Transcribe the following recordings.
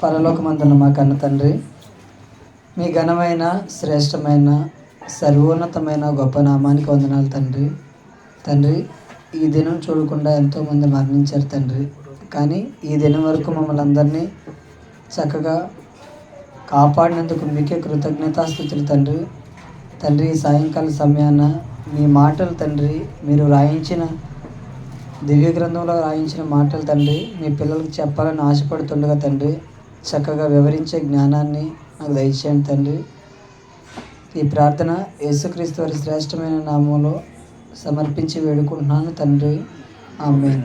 పరలోకమందున్న మా కన్న తండ్రి, మీ ఘనమైన శ్రేష్టమైన సర్వోన్నతమైన గొప్ప నామానికి వందనాలు తండ్రి. ఈ దినం చూడకుండా ఎంతోమంది మరణించారు తండ్రి. కానీ ఈ దినం వరకు మమ్మల్ని అందరినీ చక్కగా కాపాడినందుకు మీకే కృతజ్ఞతాస్తుతులు తండ్రి. ఈ సాయంకాల సమయాన మీ మాటలు తండ్రి, మీరు రాయించిన దివ్య గ్రంథంలో రాయించిన మాటలు తండ్రి, మీ పిల్లలకు చెప్పాలని ఆశపడుతుండగా తండ్రి, చక్కగా వివరించే జ్ఞానాన్ని నాకు దయచేయండి తండ్రి. ఈ ప్రార్థన యేసుక్రీస్తు వారి శ్రేష్టమైన నామంలో సమర్పించి వేడుకుంటున్నాను తండ్రి. ఆమేన్.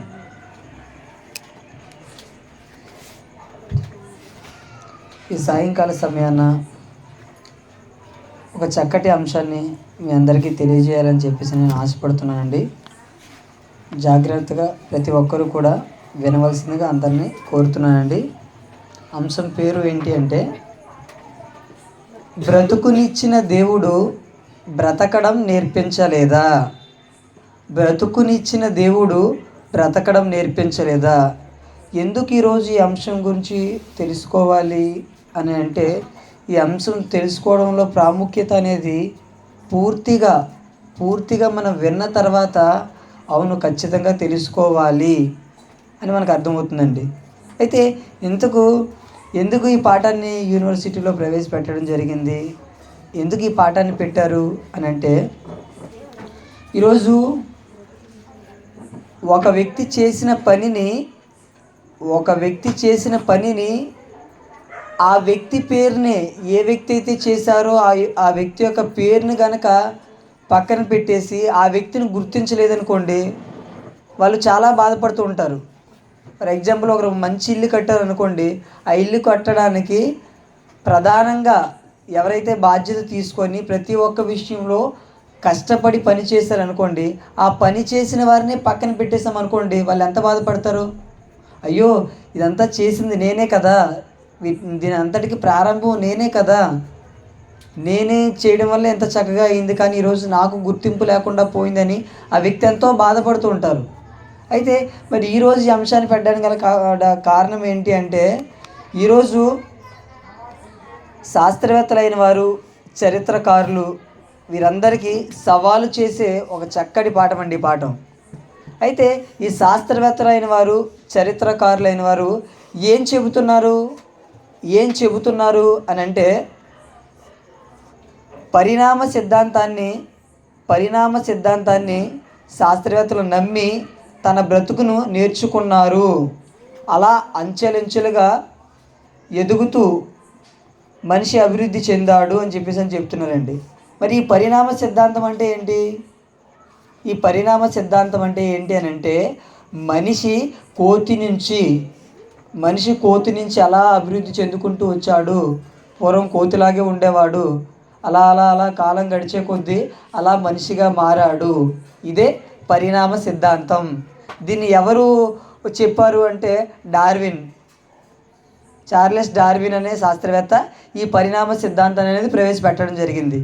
ఈ సాయంకాల సమయాన ఒక చక్కటి అంశాన్ని మీ అందరికీ తెలియజేయాలని చెప్పేసి నేను ఆశపడుతున్నానండి. జాగ్రత్తగా ప్రతి ఒక్కరూ కూడా వినవలసిందిగా అందరినీ కోరుతున్నానండి. అంశం పేరు ఏంటి అంటే, బ్రతుకునిచ్చిన దేవుడు బ్రతకడం నేర్పించలేదా? బ్రతుకునిచ్చిన దేవుడు బ్రతకడం నేర్పించలేదా? ఎందుకు ఈరోజు ఈ అంశం గురించి తెలుసుకోవాలి అని అంటే, ఈ అంశం తెలుసుకోవడంలో ప్రాముఖ్యత అనేది పూర్తిగా మనం విన్న తర్వాత అవును ఖచ్చితంగా తెలుసుకోవాలి అని మనకు అర్థమవుతుందండి. అయితే ఎందుకు ఈ పాఠాన్ని యూనివర్సిటీలో ప్రవేశపెట్టడం జరిగింది, ఎందుకు ఈ పాఠాన్ని పెట్టారు అని అంటే, ఈరోజు ఒక వ్యక్తి చేసిన పనిని ఆ వ్యక్తి పేరునే, ఏ వ్యక్తి అయితే చేశారో ఆ వ్యక్తి యొక్క పేరుని కనుక పక్కన పెట్టేసి ఆ వ్యక్తిని గుర్తించలేదనుకోండి, వాళ్ళు చాలా బాధపడుతూ ఉంటారు. ఫర్ ఎగ్జాంపుల్, ఒకరు మంచి ఇల్లు కట్టారనుకోండి, ఆ ఇల్లు కట్టడానికి ప్రధానంగా ఎవరైతే బాధ్యత తీసుకొని ప్రతి ఒక్క విషయంలో కష్టపడి పని చేశారనుకోండి, ఆ పని చేసిన వారిని పక్కన పెట్టేసామనుకోండి, వాళ్ళు ఎంత బాధపడతారు. అయ్యో, ఇదంతా చేసింది నేనే కదా, దీని అంతటికి ప్రారంభం నేనే కదా, నేనే చేయడం వల్ల ఎంత చక్కగా అయింది, కానీ ఈరోజు నాకు గుర్తింపు లేకుండా పోయిందని ఆ వ్యక్తి ఎంతో బాధపడుతూ ఉంటారు. అయితే మరి ఈరోజు ఈ అంశాన్ని పెట్టడానికి గల కారణం ఏంటి అంటే, ఈరోజు శాస్త్రవేత్తలైన వారు, చరిత్రకారులు, వీరందరికీ సవాలు చేసే ఒక చక్కటి పాఠం అండి ఈ పాఠం. అయితే ఈ శాస్త్రవేత్తలైన వారు, చరిత్రకారులైన వారు ఏం చెబుతున్నారు అని అంటే, పరిణామ సిద్ధాంతాన్ని శాస్త్రవేత్తలు నమ్మి తన బ్రతుకును నేర్చుకున్నారు. అలా అంచెలంచెలుగా ఎదుగుతూ మనిషి అభివృద్ధి చెందాడు అని చెప్తున్నారండి. మరి ఈ పరిణామ సిద్ధాంతం అంటే ఏంటి? ఈ పరిణామ సిద్ధాంతం అంటే ఏంటి అని అంటే, మనిషి కోతి నుంచి అలా అభివృద్ధి చెందుకుంటూ వచ్చాడు. పూర్వం కోతిలాగే ఉండేవాడు, అలా కాలం గడిచే కొద్దీ అలా మనిషిగా మారాడు. ఇదే పరిణామ సిద్ధాంతం. దీన్ని ఎవరు చెప్పారు అంటే, చార్లెస్ డార్విన్ అనే శాస్త్రవేత్త ఈ పరిణామ సిద్ధాంతం అనేది ప్రవేశపెట్టడం జరిగింది.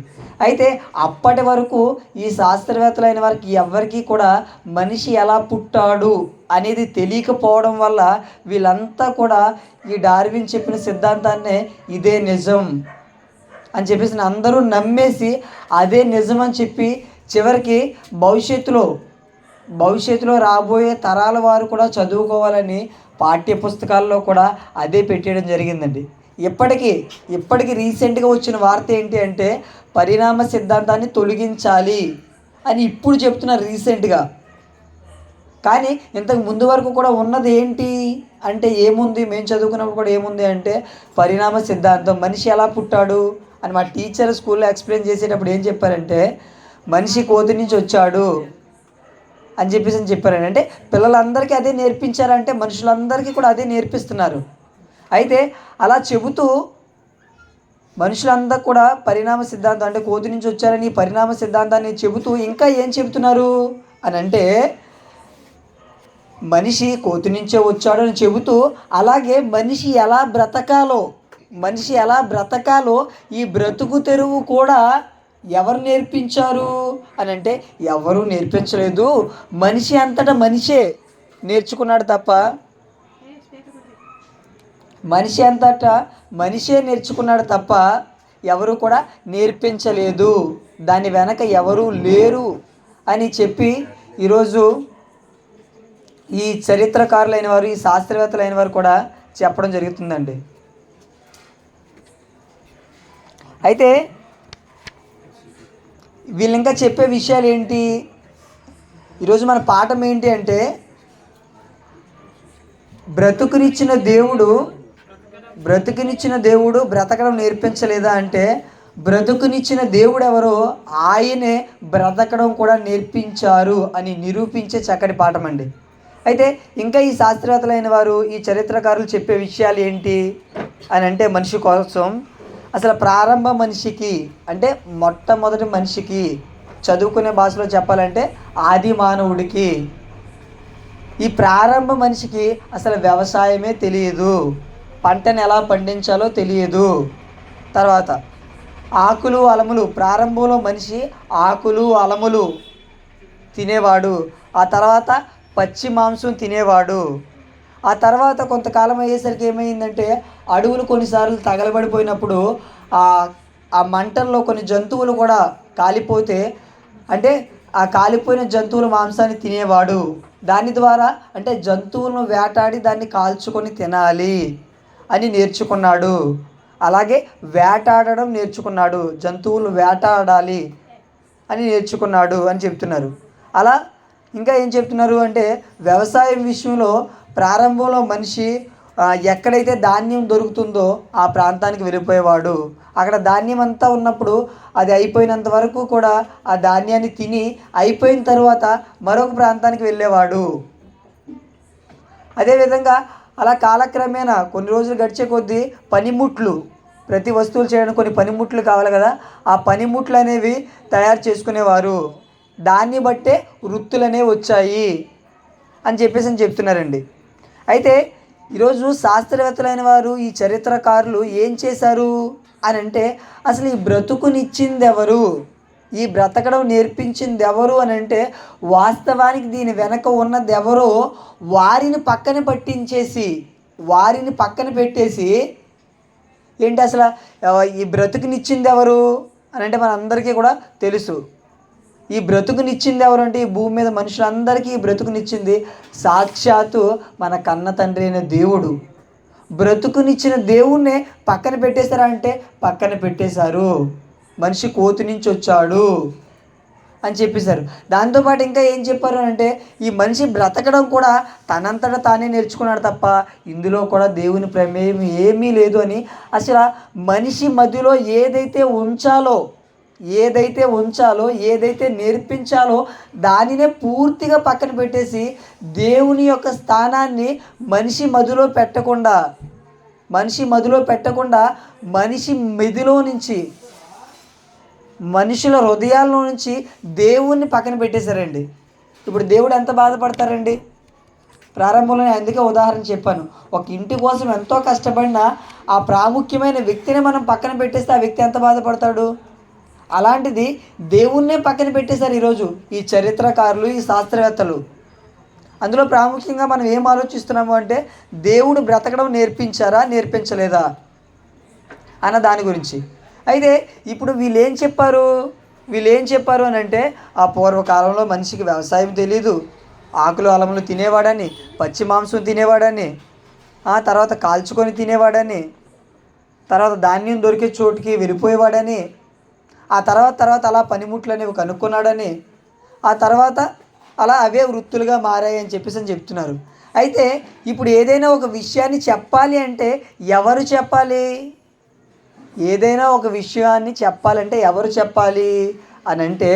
అయితే అప్పటి వరకు ఈ శాస్త్రవేత్తలైన వారికి ఎవరికీ కూడా మనిషి ఎలా పుట్టాడు అనేది తెలియకపోవడం వల్ల వీళ్ళంతా కూడా ఈ డార్విన్ చెప్పిన సిద్ధాంతాన్నే ఇదే నిజం అని చెప్పేసి అందరూ నమ్మేసి అదే నిజం అని చెప్పి చివరికి భవిష్యత్తులో రాబోయే తరాల వారు కూడా చదువుకోవాలని పాఠ్య పుస్తకాల్లో కూడా అదే పెట్టేయడం జరిగిందండి. ఇప్పటికీ రీసెంట్గా వచ్చిన వార్త ఏంటి అంటే, పరిణామ సిద్ధాంతాన్ని తొలగించాలి అని ఇప్పుడు చెప్తున్నారు రీసెంట్గా. కానీ ఇంతకు ముందు వరకు కూడా ఉన్నది ఏంటి అంటే ఏముంది, మేము చదువుకున్నప్పుడు కూడా ఏముంది అంటే, పరిణామ సిద్ధాంతం మనిషి ఎలా పుట్టాడు అని మా టీచర్ స్కూల్లో ఎక్స్ప్లెయిన్ చేసేటప్పుడు ఏం చెప్పారంటే, మనిషి కోతి నుంచి వచ్చాడు అని చెప్పారండి. అంటే పిల్లలందరికీ అదే నేర్పించారంటే మనుషులందరికీ కూడా అదే నేర్పిస్తున్నారు. అయితే అలా చెబుతూ మనుషులందరూ కూడా పరిణామ సిద్ధాంతం అంటే కోతి నుంచి వచ్చారని పరిణామ సిద్ధాంతాన్ని చెబుతూ ఇంకా ఏం చెబుతున్నారు అని అంటే, మనిషి కోతి నుంచే వచ్చాడు అని చెబుతూ అలాగే మనిషి ఎలా బ్రతకాలో ఈ బ్రతుకు తెరువు కూడా ఎవరు నేర్పించారు అని అంటే, ఎవరు నేర్పించలేదు, మనిషి అంతటా మనిషే నేర్చుకున్నాడు తప్ప మనిషి అంతటా మనిషే నేర్చుకున్నాడు తప్ప ఎవరు కూడా నేర్పించలేదు, దాని వెనక ఎవరూ లేరు అని చెప్పి ఈరోజు ఈ చరిత్రకారులైన వారు, ఈ శాస్త్రవేత్తలైన వారు కూడా చెప్పడం జరుగుతుందండి. అయితే వీళ్ళు ఇంకా చెప్పే విషయాలు ఏంటి? ఈరోజు మన పాఠం ఏంటి అంటే, బ్రతుకునిచ్చిన దేవుడు బ్రతకడం నేర్పించలేదా అంటే, బ్రతుకునిచ్చిన దేవుడు ఎవరో ఆయనే బ్రతకడం కూడా నేర్పించారు అని నిరూపించే చక్కటి పాఠం అండి. అయితే ఇంకా ఈ శాస్త్రవేత్తలైన వారు, ఈ చరిత్రకారులు చెప్పే విషయాలు ఏంటి అని అంటే, మనిషి కోసం అసలు ప్రారంభ మనిషికి అంటే మొట్టమొదటి మనిషికి, చదువుకునే భాషలో చెప్పాలంటే ఆది మానవుడికి, ఈ ప్రారంభ మనిషికి అసలు వ్యవసాయమే తెలియదు, పంటను ఎలా పండించాలో తెలియదు. తర్వాత ఆకులు అలములు, ప్రారంభంలో మనిషి ఆకులు అలములు తినేవాడు. ఆ తర్వాత పచ్చి మాంసం తినేవాడు. ఆ తర్వాత కొంతకాలం అయ్యేసరికి ఏమైందంటే, అడవులు కొన్నిసార్లు తగలబడిపోయినప్పుడు ఆ మంటల్లో కొన్ని జంతువులు కూడా కాలిపోతే, అంటే ఆ కాలిపోయిన జంతువుల మాంసాన్ని తినేవాడు. దాని ద్వారా అంటే జంతువులను వేటాడి దాన్ని కాల్చుకొని తినాలి అని నేర్చుకున్నాడు. అలాగే వేటాడడం నేర్చుకున్నాడు, జంతువులు వేటాడాలి అని నేర్చుకున్నాడు అని చెప్తున్నారు. అలా ఇంకా ఏం చెప్తున్నారు అంటే, వ్యవసాయం విషయంలో ప్రారంభంలో మనిషి ఎక్కడైతే ధాన్యం దొరుకుతుందో ఆ ప్రాంతానికి వెళ్ళిపోయేవాడు. అక్కడ ధాన్యం అంతా ఉన్నప్పుడు అది అయిపోయినంత వరకు కూడా ఆ ధాన్యాన్ని తిని అయిపోయిన తర్వాత మరొక ప్రాంతానికి వెళ్ళేవాడు. అదేవిధంగా అలా కాలక్రమేణా కొన్ని రోజులు గడిచే కొద్దీ పనిముట్లు, ప్రతి వస్తువులు చేయడానికి కొన్ని పనిముట్లు కావాలి కదా, ఆ పనిముట్లు అనేవి తయారు చేసుకునేవారు. దాన్ని బట్టే వృత్తులు అనేవి వచ్చాయి అని చెప్తున్నారండి. అయితే ఈరోజు శాస్త్రవేత్తలైన వారు, ఈ చరిత్రకారులు ఏం చేశారు అని అంటే, అసలు ఈ బ్రతుకునిచ్చింది ఎవరు, ఈ బ్రతకడం నేర్పించింది ఎవరు అని అంటే, వాస్తవానికి దీని వెనక ఉన్నది ఎవరో వారిని పక్కన పెట్టేసి ఏంటి అసలు ఈ బ్రతుకునిచ్చింది ఎవరు అని అంటే మనందరికీ కూడా తెలుసు. ఈ బ్రతుకునిచ్చింది ఎవరు అంటే, ఈ భూమి మీద మనుషులందరికీ ఈ బ్రతుకునిచ్చింది సాక్షాత్తు మన కన్న తండ్రి అయిన దేవుడు. బ్రతుకునిచ్చిన దేవుణ్ణే పక్కన పెట్టేశారా అంటే పక్కన పెట్టేశారు. మనిషి కోతి నుంచి వచ్చాడు అని చెప్పేశారు. దాంతోపాటు ఇంకా ఏం చెప్పారు అంటే, ఈ మనిషి బ్రతకడం కూడా తనంతటా తానే నేర్చుకున్నాడు తప్ప ఇందులో కూడా దేవుని ప్రమేయం ఏమీ లేదు అని, అసలు మనిషి మధ్యలో ఏదైతే ఉంచాలో ఏదైతే నేర్పించాలో దానినే పూర్తిగా పక్కన పెట్టేసి, దేవుని యొక్క స్థానాన్ని మనిషి మధ్యలో పెట్టకుండా మనిషి మెదిలో నుంచి, మనుషుల హృదయాల్లో నుంచి దేవుణ్ణి పక్కన పెట్టేశారండి. ఇప్పుడు దేవుడు ఎంత బాధపడతారండి? ప్రారంభంలో నేను అందుకే ఉదాహరణ చెప్పాను. ఒక ఇంటి కోసం ఎంతో కష్టపడిన ఆ ప్రాముఖ్యమైన వ్యక్తిని మనం పక్కన పెట్టేస్తే ఆ వ్యక్తి ఎంత బాధపడతాడు? అలాంటిది దేవుణ్ణే పక్కన పెట్టేశారు ఈరోజు ఈ చరిత్రకారులు, ఈ శాస్త్రవేత్తలు. అందులో ప్రాముఖ్యంగా మనం ఏం ఆలోచిస్తున్నాము అంటే, దేవుడు బ్రతకడం నేర్పించలేదా అన్న దాని గురించి. అయితే ఇప్పుడు వీళ్ళు ఏం చెప్పారు అని అంటే, ఆ పూర్వకాలంలో మనిషికి వ్యవసాయం తెలీదు, ఆకులు అలములు తినేవాడని, పచ్చి మాంసం తినేవాడని, ఆ తర్వాత కాల్చుకొని తినేవాడని, తర్వాత ధాన్యం దొరికే చోటుకి వెళ్ళిపోయేవాడని, ఆ తర్వాత అలా పనిముట్లు అనేవి కనుక్కున్నాడని, ఆ తర్వాత అలా అవే వృత్తులుగా మారాయని చెప్తున్నారు. అయితే ఇప్పుడు ఏదైనా ఒక విషయాన్ని చెప్పాలి అంటే ఎవరు చెప్పాలి? ఏదైనా ఒక విషయాన్ని చెప్పాలంటే ఎవరు చెప్పాలి అని అంటే,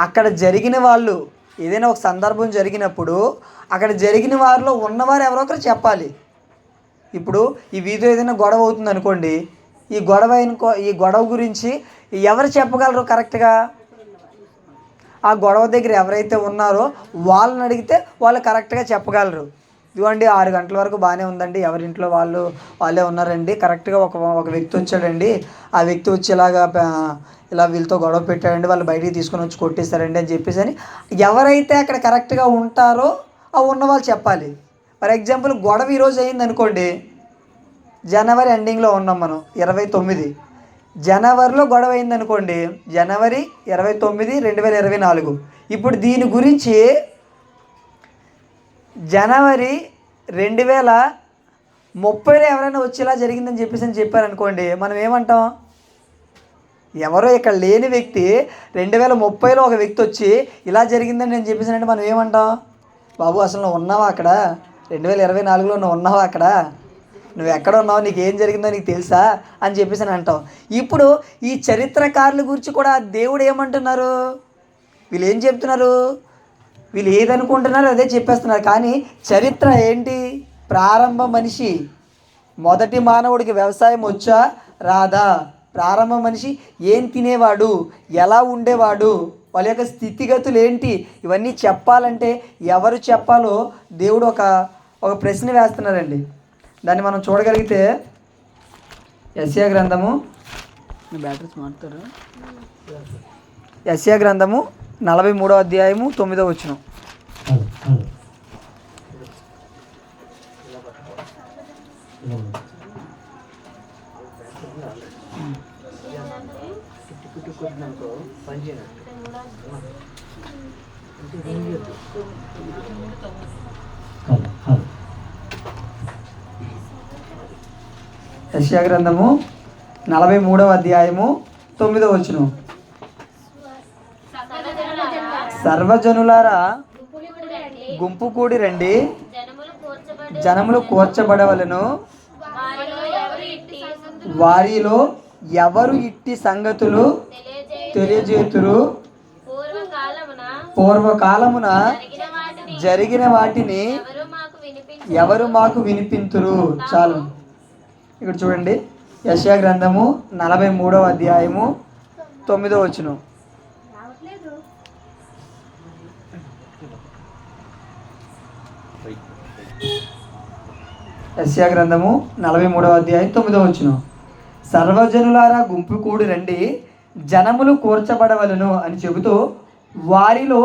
అక్కడ జరిగిన వాళ్ళు, ఏదైనా ఒక సందర్భం జరిగినప్పుడు అక్కడ జరిగిన వారిలో ఉన్నవారు ఎవరో ఒకరు చెప్పాలి. ఇప్పుడు ఈ వీధిలో ఏదైనా గొడవ అవుతుంది అనుకోండి, ఈ గొడవ గురించి ఎవరు చెప్పగలరు కరెక్ట్గా? ఆ గొడవ దగ్గర ఎవరైతే ఉన్నారో వాళ్ళని అడిగితే వాళ్ళు కరెక్ట్గా చెప్పగలరు. ఇదిగోండి 6 గంటల వరకు బాగానే ఉందండి, ఎవరింట్లో వాళ్ళే ఉన్నారండి, కరెక్ట్గా ఒక వ్యక్తి వచ్చాడండి, ఆ వ్యక్తి వచ్చి ఇలా వీళ్ళతో గొడవ పెట్టాడండి, వాళ్ళు బయటికి తీసుకొని వచ్చి కొట్టేశారండి అని చెప్పేసి ఎవరైతే అక్కడ కరెక్ట్గా ఉంటారో ఆ ఉన్న వాళ్ళు చెప్పాలి. ఫర్ ఎగ్జాంపుల్ గొడవ ఈరోజు అయింది అనుకోండి, జనవరి ఎండింగ్లో ఉన్నాం మనం, 29. జనవరిలో గొడవ అయిందనుకోండి, జనవరి 29, 2024. ఇప్పుడు దీని గురించి జనవరి 2030లో ఎవరైనా వచ్చేలా జరిగిందని చెప్పారనుకోండి, మనం ఏమంటాం? ఎవరో ఇక్కడ లేని వ్యక్తి 2030లో ఒక వ్యక్తి వచ్చి ఇలా జరిగిందని నేను చెప్పేసానంటే మనం ఏమంటాం? బాబు అసలు నువ్వు ఉన్నావా అక్కడ? 2024లో నువ్వు ఉన్నావా అక్కడ? నువ్వు ఎక్కడ ఉన్నావు, నీకు ఏం జరిగిందో నీకు తెలుసా అని చెప్పేసి అని అంటాం. ఇప్పుడు ఈ చరిత్రకారుల గురించి కూడా దేవుడు ఏమంటున్నారు? వీళ్ళు ఏం చెప్తున్నారు? వీళ్ళు ఏదనుకుంటున్నారో అదే చెప్పేస్తున్నారు. కానీ చరిత్ర ఏంటి? ప్రారంభ మనిషి, మొదటి మానవుడికి వ్యవసాయం వచ్చా రాదా, ప్రారంభ మనిషి ఏం తినేవాడు, ఎలా ఉండేవాడు, వాళ్ళ యొక్క స్థితిగతులు ఏంటి, ఇవన్నీ చెప్పాలంటే ఎవరు చెప్పాలో దేవుడు ఒక ప్రశ్న వేస్తున్నారండి. దాన్ని మనం చూడగలిగితే యెషయా గ్రంథము, బ్యాటరీస్ మారుతారు, యెషయా గ్రంథము 43వ అధ్యాయము 9వ వచనం. యెషయా గ్రంథము 43వ అధ్యాయము 9వ వచనం. సర్వజనులారా గుంపు కూడి రండి, జనములు కూర్చబడవలెను, వారిలో ఎవరు ఇట్టి సంగతులు తెలియజేతురు, పూర్వకాలమున జరిగిన వాటిని ఎవరు మాకు వినిపింతురు. చాలు. ఇక్కడ చూడండి, యెషయా గ్రంథము 43వ అధ్యాయము 9వ వచనం. యెషయా గ్రంథము 43వ అధ్యాయం 9వ వచనం. సర్వజనులారా గుంపు కూడి రండి, జనములు కూర్చబడవలను అని చెబుతూ వారిలో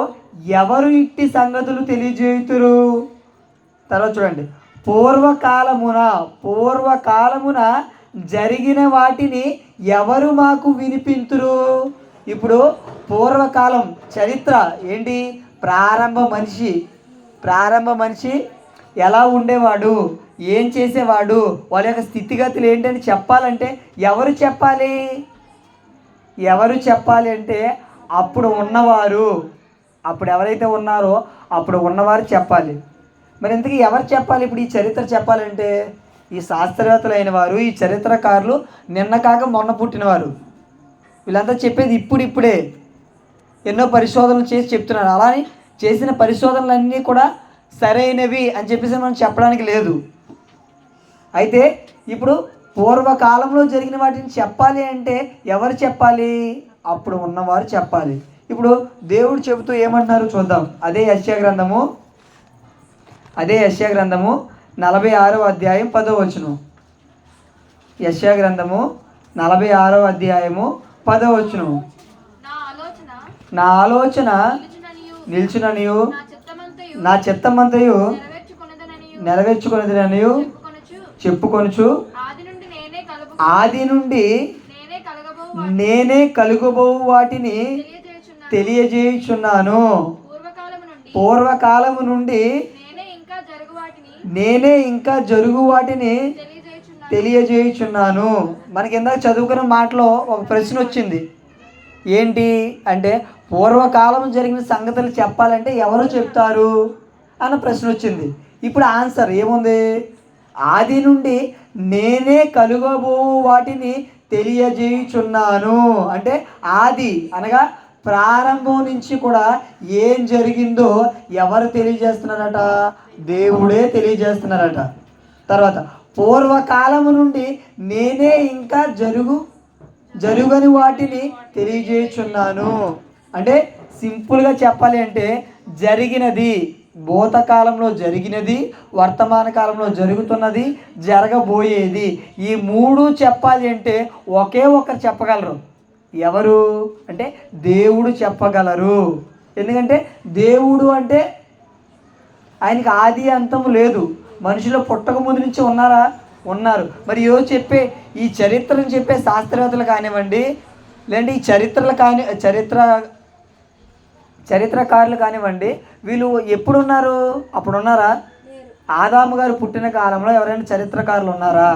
ఎవరు ఇట్టి సంగతులు తెలియజేయుతురు. తర్వాత చూడండి, పూర్వకాలమున జరిగిన వాటిని ఎవరు మాకు వినిపింతురు. ఇప్పుడు పూర్వకాలం చరిత్ర ఏంటి? ప్రారంభ మనిషి ఎలా ఉండేవాడు, ఏం చేసేవాడు, వాళ్ళ యొక్క స్థితిగతులు ఏంటని చెప్పాలంటే ఎవరు చెప్పాలి అంటే అప్పుడు ఎవరైతే ఉన్నారో అప్పుడు ఉన్నవారు చెప్పాలి. మరి ఇంతకీ ఎవరు చెప్పాలి? ఇప్పుడు ఈ చరిత్ర చెప్పాలంటే ఈ శాస్త్రవేత్తలైన వారు, ఈ చరిత్రకారులు నిన్న కాక మొన్న పుట్టినవారు. వీళ్ళంతా చెప్పేది ఇప్పుడే ఎన్నో పరిశోధనలు చేసి చెప్తున్నారు. అలానే చేసిన పరిశోధనలన్నీ కూడా సరైనవి అని చెప్పేసి మనం చెప్పడానికి లేదు. అయితే ఇప్పుడు పూర్వకాలంలో జరిగిన వాటిని చెప్పాలి అంటే ఎవరు చెప్పాలి? అప్పుడు ఉన్నవారు చెప్పాలి. ఇప్పుడు దేవుడు చెబుతూ ఏమంటున్నారు చూద్దాం. అదే యెషయా గ్రంథము 46వ అధ్యాయం 10వ వచనం. యెషయా గ్రంథము 46వ అధ్యాయము 10వ వచనం. నా ఆలోచన నిల్చుననియు నా చిత్తమంతయు నెరవేర్చుకొనిదనియు చెప్పుకొనుచు ఆది నుండి నేనే కలుగబోవు వాటిని తెలియజేయుచున్నాను. పూర్వకాలము నుండి నేనే ఇంకా జరుగు వాటిని తెలియజేయుచున్నాను. మనకి ఇందాక చదువుకున్న మాటలో ఒక ప్రశ్న వచ్చింది. ఏంటి అంటే పూర్వకాలం జరిగిన సంగతులు చెప్పాలంటే ఎవరు చెప్తారు అన్న ప్రశ్న వచ్చింది. ఇప్పుడు ఆన్సర్ ఏముంది? ఆది నుండి నేనే కలుగబో వాటిని తెలియజేయుచున్నాను. అంటే ఆది అనగా ప్రారంభం నుంచి కూడా ఏం జరిగిందో ఎవరు తెలియజేస్తున్నారట? దేవుడే తెలియజేస్తున్నారట. తర్వాత పూర్వకాలము నుండి నేనే ఇంకా జరుగని వాటిని తెలియజేయుచున్నాను. అంటే సింపుల్గా చెప్పాలి అంటే జరిగినది, భూతకాలంలో జరిగినది, వర్తమాన కాలంలో జరుగుతున్నది, జరగబోయేది, ఈ మూడు చెప్పాలి అంటే ఒకే ఒకరు చెప్పగలరు. ఎవరు అంటే దేవుడు చెప్పగలరు. ఎందుకంటే దేవుడు అంటే ఆయనకి ఆది అంతము లేదు. మనుషులు పుట్టక ముందు నుంచి ఉన్నారా? ఉన్నారు. మరి చెప్పే ఈ చరిత్రను చెప్పే శాస్త్రవేత్తలు కానివ్వండి, లేదంటే ఈ చరిత్రకారులు కానివ్వండి, వీళ్ళు ఎప్పుడు ఉన్నారు? అప్పుడు ఉన్నారా? ఆదాము గారు పుట్టిన కాలంలో ఎవరైనా చరిత్రకారులు ఉన్నారా?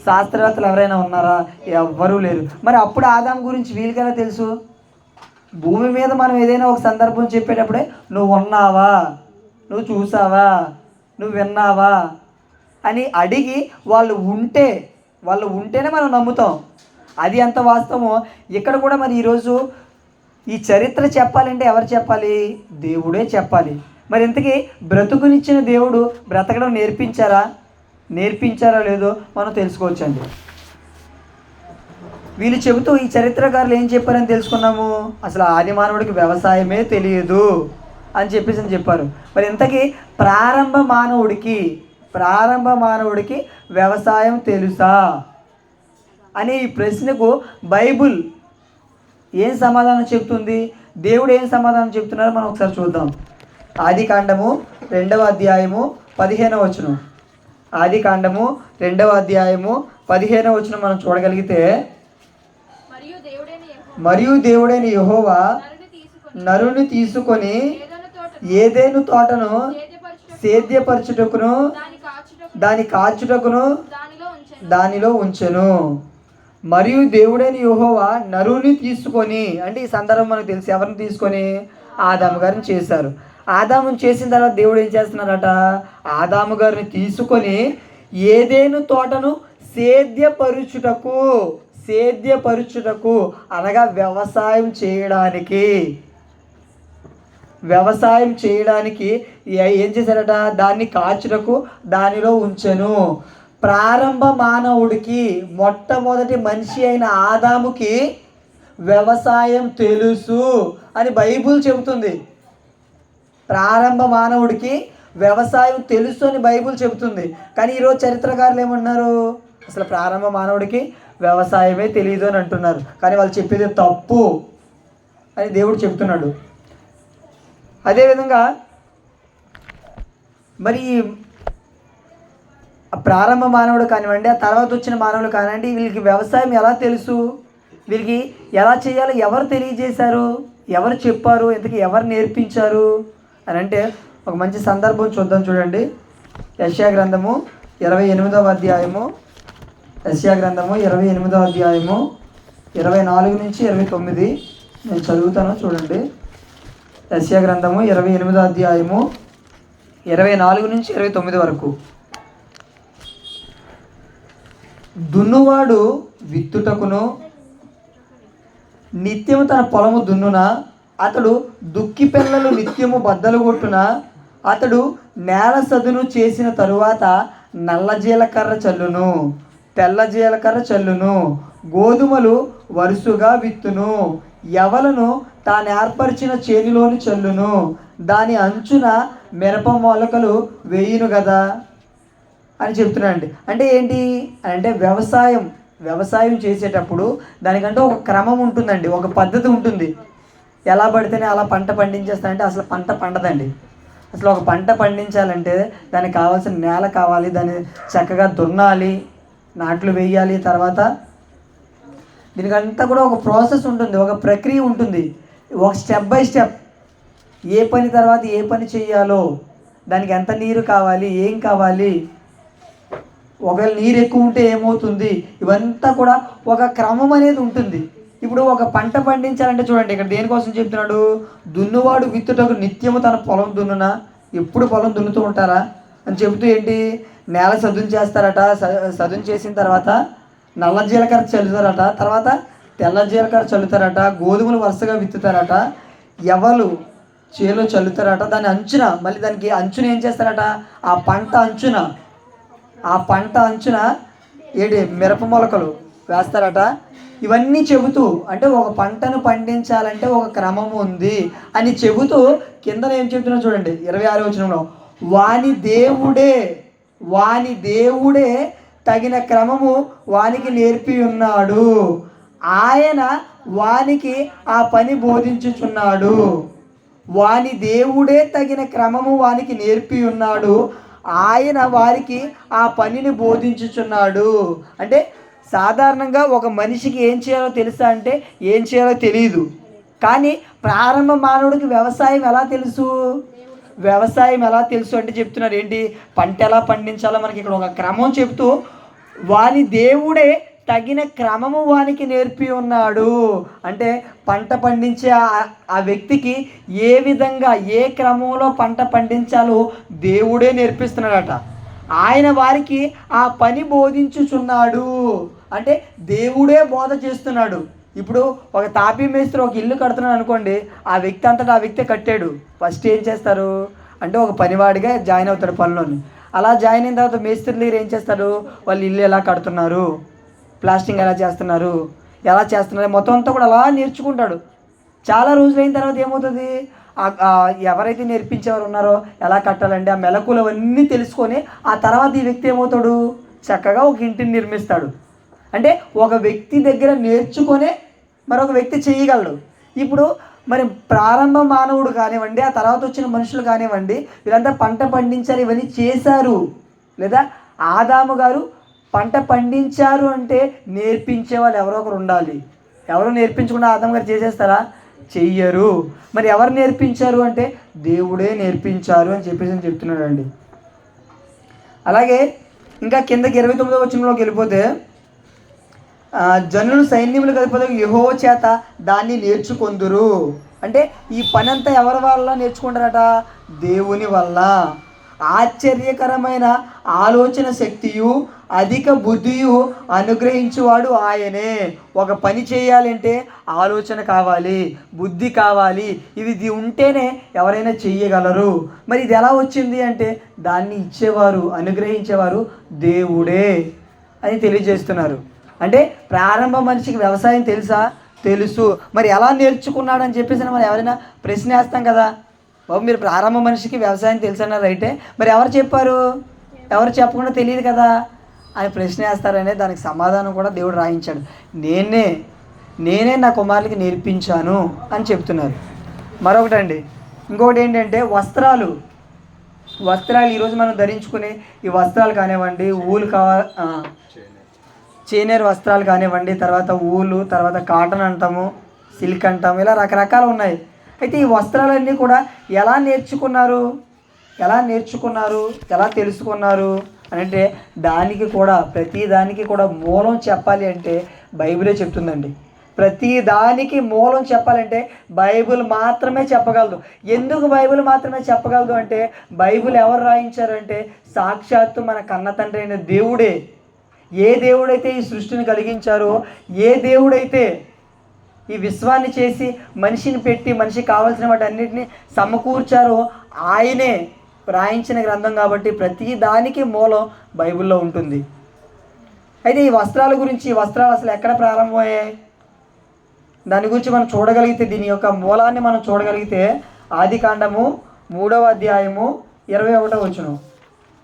శాస్త్రవేత్తలు ఎవరైనా ఉన్నారా? ఎవ్వరూ లేరు. మరి అప్పుడు ఆదాము గురించి వీళ్ళకెలా తెలుసు? భూమి మీద మనం ఏదైనా ఒక సందర్భం చెప్పేటప్పుడే నువ్వు ఉన్నావా, నువ్వు చూసావా, నువ్వు విన్నావా అని అడిగి వాళ్ళు ఉంటేనే మనం నమ్ముతాం. అది ఎంత వాస్తవమో ఇక్కడ కూడా మరి ఈరోజు ఈ చరిత్ర చెప్పాలంటే ఎవరు చెప్పాలి? దేవుడే చెప్పాలి. మరి ఇంతకీ బ్రతుకునిచ్చిన దేవుడు బ్రతకడం నేర్పించారా లేదో మనం తెలుసుకోవచ్చండి. వీళ్ళు చెబుతూ ఈ చరిత్రకారులు ఏం చెప్పారని తెలుసుకున్నాము. అసలు ఆది మానవుడికి వ్యవసాయమే తెలియదు అని చెప్పారు. మరి ఇంతకీ ప్రారంభ మానవుడికి వ్యవసాయం తెలుసా అనే ఈ ప్రశ్నకు బైబుల్ ఏం సమాధానం చెప్తుంది, దేవుడు ఏం సమాధానం చెప్తున్నారో మనం ఒకసారి చూద్దాం. ఆదికాండము 2వ అధ్యాయము 15వ వచనం. ఆదికాండము 2వ అధ్యాయము 15వ వచనం మనం చూడగలిగితే, మరియు దేవుడైన యెహోవా నరుని తీసుకొని ఏదెను తోటను సేద్యపరచుటకును దాని కాచుటకును దానిలో ఉంచెను. మరియు దేవుడైన యెహోవా నరుని తీసుకొని, అంటే ఈ సందర్భం మనకు తెలుసు. ఎవరిని తీసుకొని? ఆదాము గారిని చేశారు. ఆదాముని చేసిన తర్వాత దేవుడు ఏం చేస్తున్నారట? ఆదాము గారిని తీసుకొని ఏదెను తోటను సేద్యపరుచుటకు అనగా వ్యవసాయం చేయడానికి ఏం చేశారట? దాన్ని కాచుటకు దానిలో ఉంచెను. ప్రారంభ మానవుడికి, మొట్టమొదటి మనిషి అయిన ఆదాముకి వ్యవసాయం తెలుసు అని బైబుల్ చెబుతుంది. ప్రారంభ మానవుడికి వ్యవసాయం తెలుసు అని బైబుల్ చెబుతుంది. కానీ ఈరోజు చరిత్రకారులు ఏమన్నారు? అసలు ప్రారంభ మానవుడికి వ్యవసాయమే తెలియదు అని అంటున్నారు. కానీ వాళ్ళు చెప్పేది తప్పు అని దేవుడు చెప్తున్నాడు. అదేవిధంగా మరి ప్రారంభ మానవుడు కానివ్వండి, ఆ తర్వాత వచ్చిన మానవుడు కానివ్వండి, వీళ్ళకి వ్యవసాయం ఎలా తెలుసు? వీళ్ళకి ఎలా చేయాలో ఎవరు తెలియజేశారు? ఎవరు చెప్పారు? ఇంతకీ ఎవరు నేర్పించారు అని అంటే ఒక మంచి సందర్భం చూద్దాం. చూడండి, యెషయా గ్రంథము 28వ అధ్యాయము 28వ అధ్యాయము 24 నుంచి 29 నేను చదువుతాను. చూడండి, యెషయా గ్రంథము 28వ అధ్యాయము 24 నుంచి 29 వరకు. దున్నువాడు విత్తుటకును నిత్యము తన పొలము దున్నున, అతడు దుక్కి పిల్లలు నిత్యము బద్దలు కొట్టున, అతడు నేల సదును చేసిన తరువాత నల్ల జీలకర్ర చల్లును, తెల్ల జీలకర్ర చల్లును, గోధుమలు వరుసగా విత్తును, యవలను తాను ఏర్పరిచిన చేనిలోని చల్లును, దాని అంచున మిరప మొలకలు వేయును కదా అని చెప్తున్నానండి. అంటే ఏంటి అంటే వ్యవసాయం చేసేటప్పుడు దానికంటే ఒక క్రమం ఉంటుందండి, ఒక పద్ధతి ఉంటుంది. ఎలా పడితేనే అలా పంట పండించేస్తానంటే అసలు పంట పండదండి. అసలు ఒక పంట పండించాలంటే దానికి కావాల్సిన నేల కావాలి, దాన్ని చక్కగా దున్నాలి, నాట్లు వేయాలి, తర్వాత దీనికంతా కూడా ఒక ప్రాసెస్ ఉంటుంది, ఒక ప్రక్రియ ఉంటుంది, ఒక స్టెప్ బై స్టెప్ ఏ పని తర్వాత ఏ పని చేయాలో, దానికి ఎంత నీరు కావాలి, ఏం కావాలి, ఒకవేళ నీరు ఎక్కువ ఉంటే ఏమవుతుంది, ఇవంతా కూడా ఒక క్రమం అనేది ఉంటుంది. ఇప్పుడు ఒక పంట పండించాలంటే చూడండి, ఇక్కడ దేనికోసం చెప్తున్నాడు? దున్నువాడు విత్తుటకు నిత్యము తన పొలం దున్నునా. ఎప్పుడు పొలం దున్నుతూ ఉంటారా అని చెబుతూ ఏంటి? నేల సదును చేస్తారట, సదును చేసిన తర్వాత నల్ల జీలకర్ర చల్లుతారట, తర్వాత తెల్ల జీలకర్ర చల్లుతారట, గోధుమలు వరుసగా విత్తుతారట, ఎవలు చేలో చల్లుతారట, దాని అంచున మళ్ళీ దానికి అంచున ఏం చేస్తారట? ఆ పంట అంచున ఏంటి మిరప మొలకలు వేస్తారట. ఇవన్నీ చెబుతూ, అంటే ఒక పంటను పండించాలంటే ఒక క్రమం ఉంది అని చెబుతూ కింద ఏం చెబుతున్నా చూడండి, 26వ వచనంలో, వాని దేవుడే తగిన క్రమము వానికి నేర్పి ఉన్నాడు, ఆయన వానికి ఆ పని బోధించుచున్నాడు. వాని దేవుడే తగిన క్రమము వానికి నేర్పి ఉన్నాడు, ఆయన వారికి ఆ పనిని బోధించుచున్నాడు. అంటే సాధారణంగా ఒక మనిషికి ఏం చేయాలో తెలుసా అంటే ఏం చేయాలో తెలియదు. కానీ ప్రారంభ మానవుడికి వ్యవసాయం ఎలా తెలుసు? వ్యవసాయం ఎలా తెలుసు అంటే చెప్తున్నారు ఏంటి, పంట ఎలా పండించాలో మనకి ఇక్కడ ఒక క్రమం చెప్తూ వాని దేవుడే తగిన క్రమము వానికి నేర్పి ఉన్నాడు. అంటే పంట పండించే ఆ వ్యక్తికి ఏ విధంగా ఏ క్రమంలో పంట పండించాలో దేవుడే నేర్పిస్తున్నాడట. ఆయన వారికి ఆ పని బోధించుచున్నాడు. అంటే దేవుడే బోధ చేస్తున్నాడు. ఇప్పుడు ఒక తాపీ మేస్త్రి ఒక ఇల్లు కడుతున్నాడు అనుకోండి, ఆ వ్యక్తి అంతటా ఆ వ్యక్తి కట్టాడు. ఫస్ట్ ఏం చేస్తారు అంటే ఒక పనివాడిగా జాయిన్ అవుతాడు పనిలోని. అలా జాయిన్ అయిన తర్వాత మేస్త్రి దగ్గర ఏం చేస్తాడు, వాళ్ళు ఇల్లు ఎలా కడుతున్నారు, ప్లాస్టింగ్ ఎలా చేస్తున్నారు, మొత్తం అంతా కూడా అలా నేర్చుకుంటాడు. చాలా రోజులైన తర్వాత ఏమవుతుంది, ఎవరైతే నేర్పించేవారు ఉన్నారో ఎలా కట్టాలండి ఆ మెలకులు అవన్నీ తెలుసుకొని ఆ తర్వాత ఈ వ్యక్తి ఏమవుతాడు, చక్కగా ఒక ఇంటిని నిర్మిస్తాడు. అంటే ఒక వ్యక్తి దగ్గర నేర్చుకొనే మరొక వ్యక్తి చేయగలడు. ఇప్పుడు మరి ప్రారంభ మానవుడు కానివ్వండి, ఆ తర్వాత వచ్చిన మనుషులు కానివ్వండి, వీళ్ళంతా పంట పండించారు, ఇవన్నీ చేశారు. లేదా ఆదాము గారు పంట పండించారు అంటే నేర్పించే వాళ్ళు ఎవరో ఒకరు ఉండాలి. ఎవరు నేర్పించకుండా ఆదాము గారు చేసేస్తారా? చెయ్యరు. మరి ఎవరు నేర్పించారు అంటే దేవుడే నేర్పించారు అని చెప్పేసి చెప్తున్నాడు అండి. అలాగే ఇంకా కిందకి 29వ వచనంలోకి వెళ్ళిపోతే, జనులు సైన్యములు కలిపి యెహోవా చేత దాన్ని నేర్చుకొందురు. అంటే ఈ పని అంతా ఎవరి వల్ల నేర్చుకుంటారట? దేవుని వల్ల. ఆశ్చర్యకరమైన ఆలోచన శక్తియు అధిక బుద్ధియు అనుగ్రహించువాడు ఆయనే. ఒక పని చేయాలంటే ఆలోచన కావాలి, బుద్ధి కావాలి, ఇది ఉంటేనే ఎవరైనా చెయ్యగలరు. మరి ఇది ఎలా వచ్చింది అంటే దాన్ని ఇచ్చేవారు, అనుగ్రహించేవారు దేవుడే అని తెలియజేస్తున్నారు. అంటే ప్రారంభ మనిషికి వ్యవసాయం తెలుసా? తెలుసు. మరి ఎలా నేర్చుకున్నాడని చెప్పేసి మనం ఎవరైనా ప్రశ్న వేస్తాం కదా, బాబు మీరు ప్రారంభ మనిషికి వ్యవసాయం తెలుసు అన్నారు రైటే, మరి ఎవరు చెప్పారు? ఎవరు చెప్పకుండా తెలియదు కదా అని ప్రశ్న వేస్తారనే దానికి సమాధానం కూడా దేవుడు రాయించాడు. నేనే నా కుమారులకి నేర్పించాను అని చెప్తున్నారు. మరొకటండి, ఇంకొకటి ఏంటంటే వస్త్రాలు ఈరోజు మనం ధరించుకునే ఈ వస్త్రాలు కానివ్వండి, చేనేరు వస్త్రాలు కానివ్వండి, తర్వాత ఊలు, తర్వాత కాటన్ అంటాము, సిల్క్ అంటాము, ఇలా రకరకాలు ఉన్నాయి. అయితే ఈ వస్త్రాలన్నీ కూడా ఎలా నేర్చుకున్నారు, ఎలా తెలుసుకున్నారు అని అంటే దానికి కూడా ప్రతి దానికి కూడా మూలం చెప్పాలి అంటే బైబిలే చెప్తుందండి. ప్రతి దానికి మూలం చెప్పాలంటే బైబిల్ మాత్రమే చెప్పగలదు. ఎందుకు బైబిల్ మాత్రమే చెప్పగలదు అంటే బైబిల్ ఎవరు రాయించారంటే సాక్షాత్తు మన కన్న తండ్రి అయిన దేవుడే. ఏ దేవుడైతే ఈ సృష్టిని కలిగించారో, ఏ దేవుడైతే ఈ విశ్వాన్ని చేసి మనిషిని పెట్టి మనిషికి కావాల్సిన వాటి అన్నింటినీ సమకూర్చారో ఆయనే రాయించిన గ్రంథం. కాబట్టి ప్రతి దానికి మూలం బైబిల్లో ఉంటుంది. అయితే ఈ వస్త్రాలు అసలు ఎక్కడ ప్రారంభమయ్యాయి దాని గురించి మనం చూడగలిగితే, దీని యొక్క మూలాన్ని మనం చూడగలిగితే ఆదికాండము 3వ అధ్యాయము 21వ వచనం.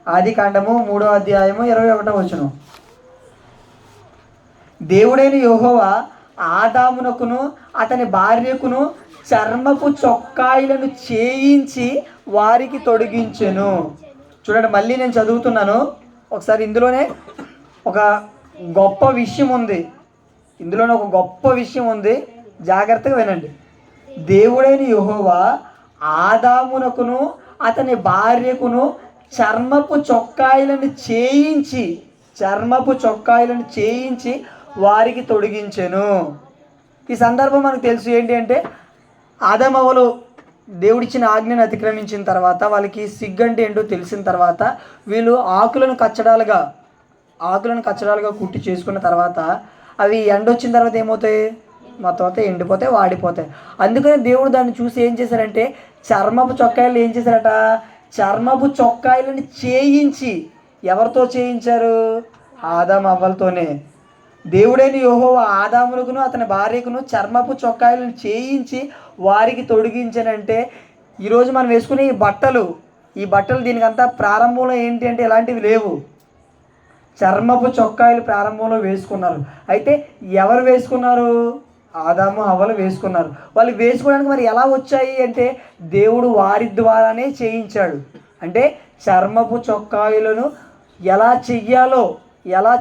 ఆదికాండము 3వ అధ్యాయము 21వ వచనం. దేవుడైన యెహోవా ఆదామునకును అతని భార్యకును చర్మపు చొక్కాయిలను చేయించి వారికి తొడిగించెను. చూడండి, మళ్ళీ నేను చదువుతున్నాను ఒకసారి. ఇందులోనే ఒక గొప్ప విషయం ఉంది, జాగ్రత్తగా వినండి. దేవుడైన యెహోవా ఆదామునకును అతని భార్యకును చర్మపు చొక్కాయిలను చేయించి వారికి తొడిగించెను. ఈ సందర్భం మనకు తెలుసు ఏంటి అంటే ఆదాము అవ్వలు దేవుడిచ్చిన ఆజ్ఞను అతిక్రమించిన తర్వాత, వాళ్ళకి సిగ్గంటే ఏంటో తెలిసిన తర్వాత, వీళ్ళు ఆకులను కచ్చడాలుగా కుట్టి చేసుకున్న తర్వాత అవి ఎండొచ్చిన తర్వాత ఏమవుతాయి, మొత్తం అయితే ఎండిపోతాయి, వాడిపోతాయి. అందుకని దేవుడు దాన్ని చూసి ఏం చేశారంటే చర్మపు చొక్కాయలు ఏం చేశారట, చర్మపు చొక్కాయలను చేయించి. ఎవరితో చేయించారు? ఆదాము అవ్వలతోనే. దేవుడైన యెహోవా ఆదామునకును అతని భార్యకును చర్మపు చొక్కాయలను చేయించి వారికి తొడిగించానంటే ఈరోజు మనం వేసుకునే ఈ బట్టలు దీనికంతా ప్రారంభంలో ఏంటి అంటే ఇలాంటివి లేవు. చర్మపు చొక్కాయలు ప్రారంభంలో వేసుకున్నారు. అయితే ఎవరు వేసుకున్నారు? ఆదాము హవ్వలు వేసుకున్నారు. వాళ్ళు వేసుకోవడానికి మరి ఎలా వచ్చాయి అంటే దేవుడు వారి ద్వారానే చేయించాడు. అంటే చర్మపు చొక్కాయులను ఎలా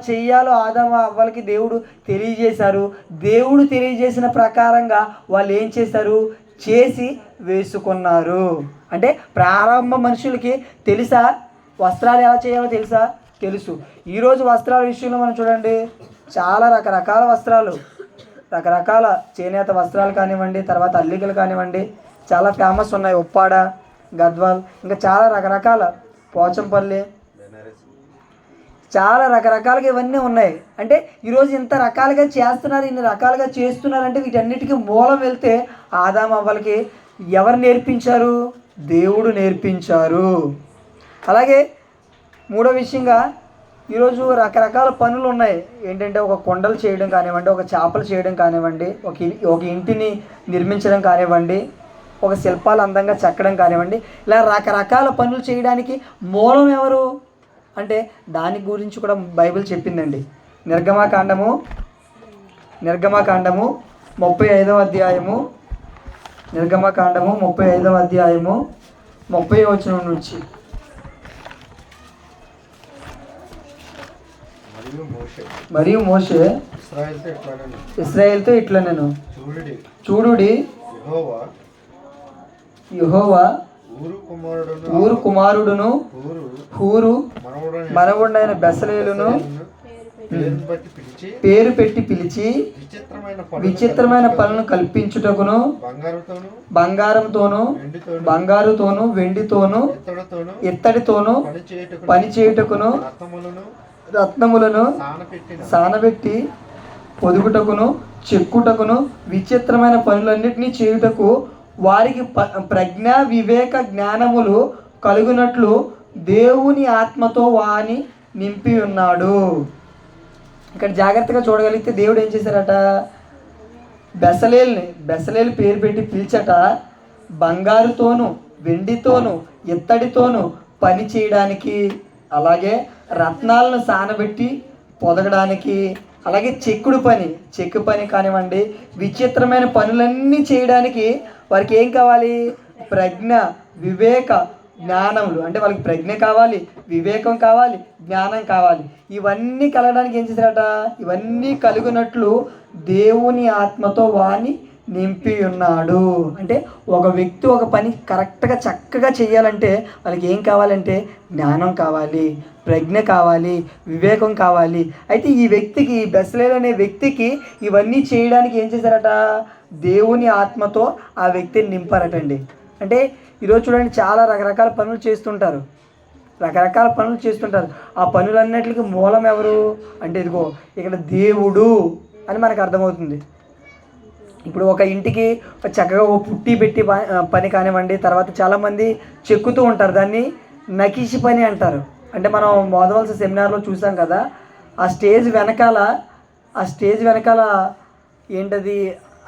చెయ్యాలో ఆదాము అవ్వలకి దేవుడు తెలియజేశారు. దేవుడు తెలియజేసిన ప్రకారంగా వాళ్ళు ఏం చేశారు? చేసి వేసుకున్నారు. అంటే ప్రారంభ మనుషులకి తెలుసా వస్త్రాలు ఎలా చేయాలో తెలుసు. ఈరోజు వస్త్రాల విషయంలో మనం చూడండి, చాలా రకరకాల వస్త్రాలు, రకరకాల చేనేత వస్త్రాలు కానివ్వండి, తర్వాత అల్లికలు కానివ్వండి, చాలా ఫేమస్ ఉన్నాయి. ఉప్పాడ, గద్వాల్, ఇంకా చాలా రకరకాల, పోచంపల్లి, చాలా రకరకాలుగా ఇవన్నీ ఉన్నాయి. అంటే ఈరోజు ఇంత రకాలుగా చేస్తున్నారు, ఇన్ని రకాలుగా చేస్తున్నారంటే వీటన్నిటికీ మూలం వెళ్తే ఆదాము అవ్వలకి ఎవరు నేర్పించారు? దేవుడు నేర్పించారు. అలాగే మూడో విషయంగా ఈరోజు రకరకాల పనులు ఉన్నాయి. ఏంటంటే ఒక కొండలు చేయడం కానివ్వండి, ఒక చేపలు చేయడం కానివ్వండి, ఒక ఇంటిని నిర్మించడం కానివ్వండి, ఒక శిల్పాలు అందంగా చెక్కడం కానివ్వండి, ఇలా రకరకాల పనులు చేయడానికి మూలం ఎవరు అంటే దాని గురించి కూడా బైబిల్ చెప్పిందండి. నిర్గమాకాండము 35వ అధ్యాయము, నిర్గమాకాండము 35వ అధ్యాయము 30వ వచనం నుంచి. మరియు మోషే ఇశ్రాయేలుతో ఇట్లా నేను చూడుడి, యెహోవా ఊరు కుమారుడును హూరు మనవుడైన బెసలేలును పేరు పెట్టి పిలిచి విచిత్రమైన పనులను కల్పించుటకును బంగారుతోను వెండితోను ఇత్తడితోను పని చేయుటకును రత్నములను సానబెట్టి పొదుగుటకును చెక్కుటకును విచిత్రమైన పనులన్నిటినీ చేయుటకు వారికి ప్రజ్ఞ వివేక జ్ఞానములు కలుగునట్లు దేవుని ఆత్మతో వాని నింపి ఉన్నాడు. ఇక్కడ జాగ్రత్తగా చూడగలిగితే దేవుడు ఏం చేశారట? బెసలేలు పేరు పెట్టి పిలిచట బంగారుతోను వెండితోను ఇత్తడితోను పని చేయడానికి, అలాగే రత్నాలను సానబెట్టి పొదగడానికి, అలాగే చెక్కు పని కానివ్వండి, విచిత్రమైన పనులన్నీ చేయడానికి వారికి ఏం కావాలి? ప్రజ్ఞ వివేక జ్ఞానములు. అంటే వాళ్ళకి ప్రజ్ఞ కావాలి, వివేకం కావాలి, జ్ఞానం కావాలి. ఇవన్నీ కలగడానికి ఏం చేశారట? ఇవన్నీ కలుగునట్లు దేవుని ఆత్మతో వాని నింపి ఉన్నాడు. అంటే ఒక వ్యక్తి ఒక పని కరెక్ట్గా చక్కగా చేయాలంటే వాళ్ళకి ఏం కావాలంటే జ్ఞానం కావాలి, ప్రజ్ఞ కావాలి, వివేకం కావాలి. అయితే ఈ వ్యక్తికి, బెసలేలు అనే వ్యక్తికి ఇవన్నీ చేయడానికి ఏం చేశారట? దేవుని ఆత్మతో ఆ వ్యక్తిని నింపారటండి. అంటే ఈరోజు చూడండి, చాలా రకరకాల పనులు చేస్తుంటారు. ఆ పనులన్నిటికీ మూలం ఎవరు అంటే ఇదిగో ఇక్కడ దేవుడు అని మనకు అర్థమవుతుంది. ఇప్పుడు ఒక ఇంటికి చక్కగా ఓ పుట్టి పెట్టి పని కానివ్వండి, తర్వాత చాలామంది చెక్కుతూ ఉంటారు, దాన్ని నకిషి పని అంటారు. అంటే మనం మోదవలస సెమినార్లో చూసాం కదా, ఆ స్టేజ్ వెనకాల ఏంటది,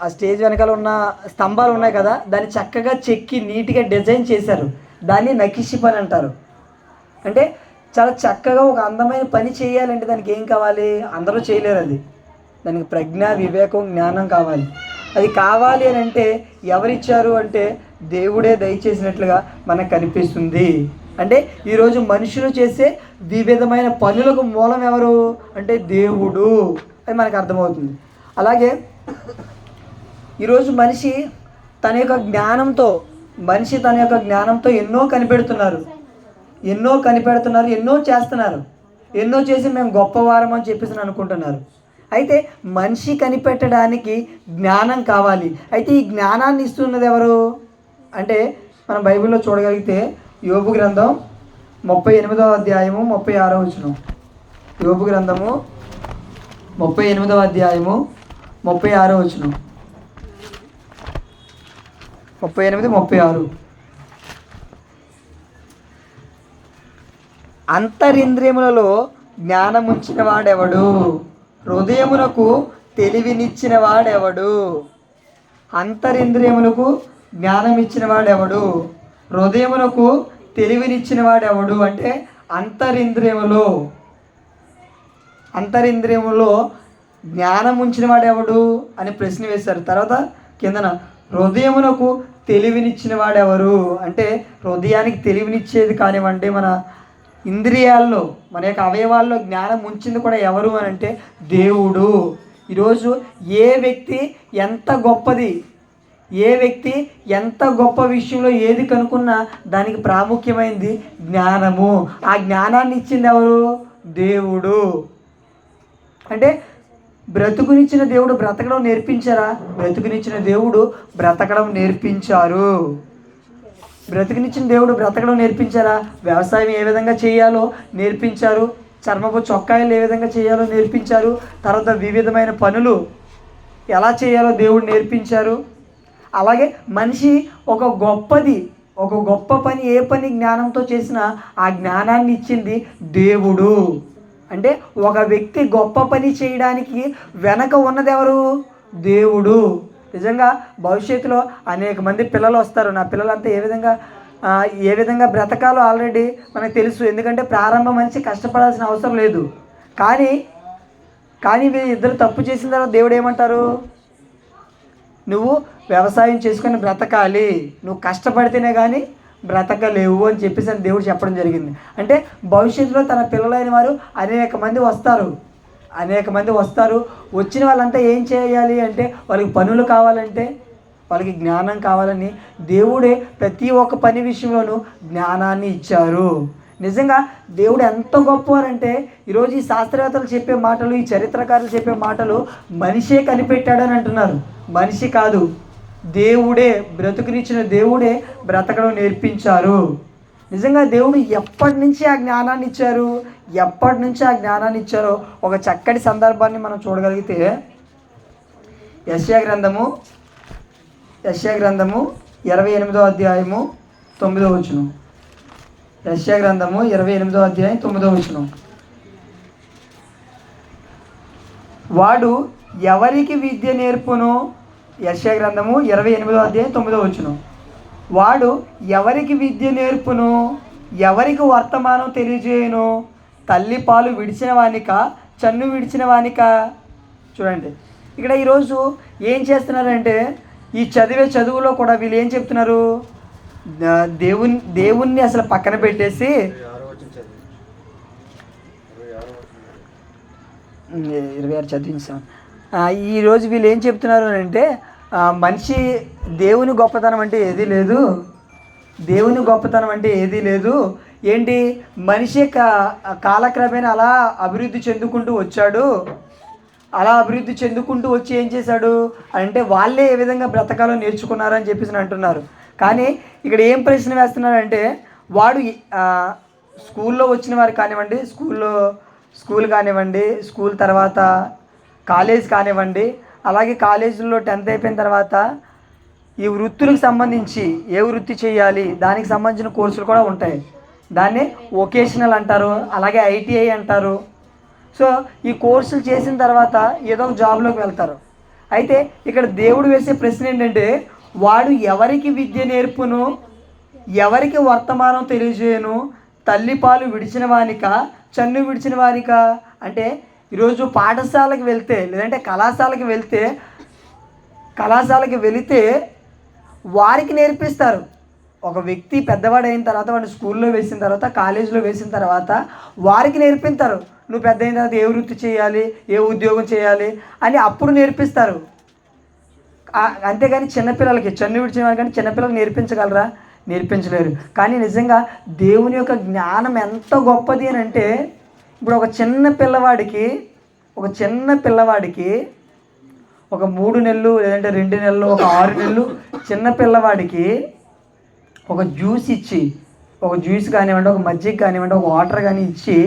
ఆ స్టేజ్ వెనకాల ఉన్న స్తంభాలు ఉన్నాయి కదా, దాన్ని చక్కగా చెక్కి నీట్గా డిజైన్ చేశారు, దాన్ని నకిషి పని అంటారు. అంటే చాలా చక్కగా ఒక అందమైన పని చేయాలంటే దానికి ఏం కావాలి? అందరూ చేయలేరు అది. దానికి ప్రజ్ఞ వివేకం జ్ఞానం కావాలి. అది కావాలి అని అంటే ఎవరిచ్చారు అంటే దేవుడే దయచేసినట్లుగా మనకు కనిపిస్తుంది. అంటే ఈరోజు మనుషులు చేసే వివిధమైన పనులకు మూలం ఎవరు అంటే దేవుడు అని మనకు అర్థమవుతుంది. అలాగే ఈరోజు మనిషి తన యొక్క జ్ఞానంతో ఎన్నో కనిపెడుతున్నారు, ఎన్నో చేస్తున్నారు, ఎన్నో చేసి మేము గొప్పవారం అని చెప్పేసి అనుకుంటున్నారు. అయితే మనిషి కనిపెట్టడానికి జ్ఞానం కావాలి. అయితే ఈ జ్ఞానాన్ని ఇస్తున్నది ఎవరు అంటే మనం బైబిల్లో చూడగలిగితే యోబు గ్రంథం 38వ అధ్యాయము 36వ వచనం. యోబు గ్రంథము 38వ అధ్యాయము 36వ వచనం. 38-36. అంతరింద్రియములలో జ్ఞానముంచిన వాడెవడు? హృదయమునకు తెలివినిచ్చిన వాడెవడు? అంతరింద్రియములకు జ్ఞానం ఇచ్చిన వాడెవడు? హృదయమునకు తెలివినిచ్చిన వాడెవడు? అంటే అంతరింద్రియములో జ్ఞానం ఉంచిన వాడెవడు అని ప్రశ్న వేశారు. తర్వాత కిందన హృదయమునకు తెలివినిచ్చిన వాడెవరు అంటే హృదయానికి తెలివినిచ్చేది కానివ్వండి, మన ఇంద్రియాల్లో మన యొక్క అవయవాల్లో జ్ఞానం ఉంచింది కూడా ఎవరు అని అంటే దేవుడు. ఈరోజు ఏ వ్యక్తి ఎంత గొప్పది, ఏ వ్యక్తి ఎంత గొప్ప విషయంలో ఏది కనుక్కున్నా దానికి ప్రాముఖ్యమైనది జ్ఞానము. ఆ జ్ఞానాన్ని ఇచ్చింది ఎవరు? దేవుడు. అంటే బ్రతుకునిచ్చిన దేవుడు బ్రతకడం నేర్పించారా? బ్రతుకునిచ్చిన దేవుడు బ్రతకడం నేర్పించారు. బ్రతుకునిచ్చిన దేవుడు బ్రతకడం నేర్పించారా? వ్యవసాయం ఏ విధంగా చేయాలో నేర్పించారు. చర్మపు చొక్కాయలు ఏ విధంగా చేయాలో నేర్పించారు. తర్వాత వివిధమైన పనులు ఎలా చేయాలో దేవుడు నేర్పించారు. అలాగే మనిషి ఒక గొప్ప పని ఏ పని జ్ఞానంతో చేసినా ఆ జ్ఞానాన్ని ఇచ్చింది దేవుడు. అంటే ఒక వ్యక్తి గొప్ప పని చేయడానికి వెనక ఉన్నది ఎవరు? దేవుడు. నిజంగా భవిష్యత్తులో అనేక మంది పిల్లలు వస్తారు. నా పిల్లలంతా ఏ విధంగా బ్రతకాలో ఆల్రెడీ మనకు తెలుసు. ఎందుకంటే ప్రారంభ మనిషి కష్టపడాల్సిన అవసరం లేదు. కానీ వీళ్ళిద్దరు తప్పు చేసిన తర్వాత దేవుడు ఏమంటారు? నువ్వు వ్యవసాయం చేసుకొని బ్రతకాలి, నువ్వు కష్టపడితేనే కానీ బ్రతకలేవు అని చెప్పేసి దేవుడు చెప్పడం జరిగింది. అంటే భవిష్యత్తులో తన పిల్లలైన వారు అనేక మంది వస్తారు. వచ్చిన వాళ్ళంతా ఏం చేయాలి అంటే వాళ్ళకి పనులు కావాలంటే వాళ్ళకి జ్ఞానం కావాలని దేవుడే ప్రతి ఒక్క పని విషయంలోనూ జ్ఞానాన్ని ఇచ్చారు. నిజంగా దేవుడు ఎంత గొప్పవారంటే ఈరోజు ఈ శాస్త్రవేత్తలు చెప్పే మాటలు, ఈ చరిత్రకారులు చెప్పే మాటలు మనిషే కనిపెట్టాడని అంటున్నారు. మనిషి కాదు, దేవుడే, బ్రతుకునిచ్చిన దేవుడే బ్రతకడం నేర్పించారు. నిజంగా దేవుడు ఎప్పటి నుంచి ఆ జ్ఞానాన్ని ఇచ్చారో ఒక చక్కటి సందర్భాన్ని మనం చూడగలిగితే యెషయా గ్రంథము 28వ అధ్యాయము 9వ వచనం. యెషయా గ్రంథము 28వ అధ్యాయం 9వ వచనం. వాడు ఎవరికి విద్య నేర్పును? యెషయా గ్రంథము 28వ అధ్యాయం 9వ వచనం. వాడు ఎవరికి విద్య నేర్పును? ఎవరికి వర్తమానం తెలియజేయును? తల్లి పాలు విడిచిన వానిక, చన్ను విడిచిన వానిక? చూడండి, ఇక్కడ ఈరోజు ఏం చేస్తున్నారంటే ఈ చదువులో కూడా వీళ్ళు ఏం చెప్తున్నారు? దేవుణ్ణి అసలు పక్కన పెట్టేసి 26 చదివించాం. ఈరోజు వీళ్ళు ఏం చెప్తున్నారు అంటే మనిషి దేవుని గొప్పతనం అంటే ఏదీ లేదు. ఏంటి, మనిషి కాలక్రమేణా అలా అభివృద్ధి చెందుకుంటూ వచ్చాడు. అలా అభివృద్ధి చెందుకుంటూ వచ్చి ఏం చేశాడు అంటే వాళ్ళే ఏ విధంగా బ్రతకాలో నేర్చుకున్నారని చెప్పేసి అంటున్నారు. కానీ ఇక్కడ ఏం ప్రశ్న వేస్తున్నారంటే వాడు స్కూల్లో వచ్చిన వారు కానివ్వండి, స్కూల్ కానివ్వండి, స్కూల్ తర్వాత కాలేజ్ కానివ్వండి, అలాగే కాలేజీలో 10th అయిపోయిన తర్వాత ఈ వృత్తులకు సంబంధించి ఏ వృత్తి చేయాలి దానికి సంబంధించిన కోర్సులు కూడా ఉంటాయి. దాన్ని వొకేషనల్ అంటారు, అలాగే ITI అంటారు. సో ఈ కోర్సులు చేసిన తర్వాత ఏదో ఒక జాబ్లోకి వెళ్తారు. అయితే ఇక్కడ దేవుడు వేసే ప్రశ్న ఏంటంటే వాడు ఎవరికి విద్య నేర్పును? ఎవరికి వర్తమానం తెలియజేయను? తల్లి పాలు విడిచిన వానిక, చన్ను విడిచిన వానిక? అంటే ఈరోజు పాఠశాలకు వెళ్తే లేదంటే కళాశాలకి వెళితే వారికి నేర్పిస్తారు. ఒక వ్యక్తి పెద్దవాడైన తర్వాత వాడిని స్కూల్లో వేసిన తర్వాత, కాలేజీలో వేసిన తర్వాత వారికి నేర్పిస్తారు. నువ్వు పెద్ద అయిన తర్వాత ఏ వృత్తి చేయాలి, ఏ ఉద్యోగం చేయాలి అని అప్పుడు నేర్పిస్తారు. అంతేగాని చిన్నపిల్లలకి చన్ను విడిచిన వారు కానీ చిన్నపిల్లలకి నేర్పించగలరా? నేర్పించలేరు. కానీ నిజంగా దేవుని యొక్క జ్ఞానం ఎంత గొప్పది అని అంటే ఇప్పుడు ఒక చిన్న పిల్లవాడికి ఒక 3 నెలలు లేదంటే 2 నెలలు, ఒక 6 నెలలు చిన్న పిల్లవాడికి ఒక జ్యూస్ కానివ్వండి, ఒక మజ్జిగ కానివ్వండి, ఒక వాటర్ కానీ ఇచ్చి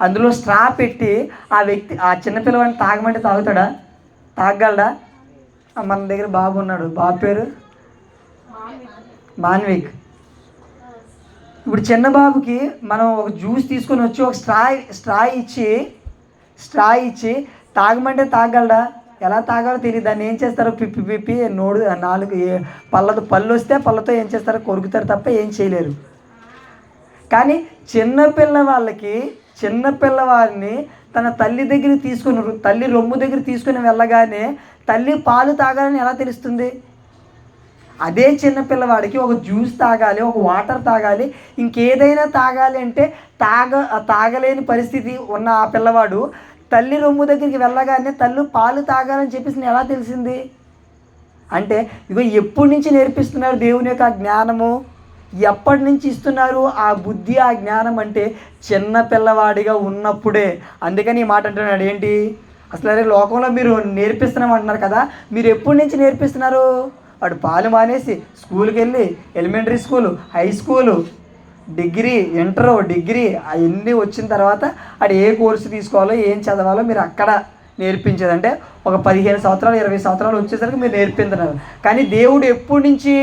అందులో స్ట్రా పెట్టి ఆ చిన్న పిల్లవాడిని తాగమంటే తాగగలడా? మన దగ్గర బాబు ఉన్నాడు, బాబు పేరు మాన్విక్. ఇప్పుడు చిన్న బాబుకి మనం ఒక జ్యూస్ తీసుకొని వచ్చి ఒక స్ట్రా ఇచ్చి తాగమంటే తాగగలడా? ఎలా తాగాలో తెలియదు. దాన్ని ఏం చేస్తారో పిప్పి పళ్ళు వస్తే పళ్ళతో ఏం చేస్తారో కొరుకుతారు తప్ప ఏం చేయలేరు. కానీ చిన్నపిల్లవాడిని తన తల్లి రొమ్ము దగ్గర తీసుకుని వెళ్ళగానే తల్లి పాలు తాగాలని ఎలా తెలుస్తుంది? అదే చిన్న పిల్లవాడికి ఒక జ్యూస్ తాగాలి, ఒక వాటర్ తాగాలి, ఇంకేదైనా తాగాలి అంటే తాగలేని పరిస్థితి ఉన్న ఆ పిల్లవాడు తల్లి రొమ్ము దగ్గరికి వెళ్ళగానే తల్లి పాలు తాగాలని చెప్పేసి ఎలా తెలిసింది అంటే, ఇగో ఎప్పటి నుంచి నేర్పిస్తున్నారు దేవుని యొక్క జ్ఞానము, ఎప్పటి నుంచి ఇస్తున్నారు ఆ బుద్ధి, ఆ జ్ఞానం అంటే చిన్న పిల్లవాడిగా ఉన్నప్పుడే. అందుకని ఈ మాట అంటున్నాడు ఏంటి, అసలు అరే లోకంలో మీరు నేర్పిస్తున్నాం అంటున్నారు కదా, మీరు ఎప్పటి నుంచి నేర్పిస్తున్నారు? వాడు పాలు మానేసి స్కూల్కి వెళ్ళి elementary school, high school, degree, degree అవన్నీ వచ్చిన తర్వాత వాడు ఏ కోర్సు తీసుకోవాలో ఏం చదవాలో మీరు అక్కడ నేర్పించేది. అంటే ఒక 15 సంవత్సరాలు 20 సంవత్సరాలు వచ్చేసరికి మీరు నేర్పిస్తున్నారు. కానీ దేవుడు ఎప్పటి నుంచి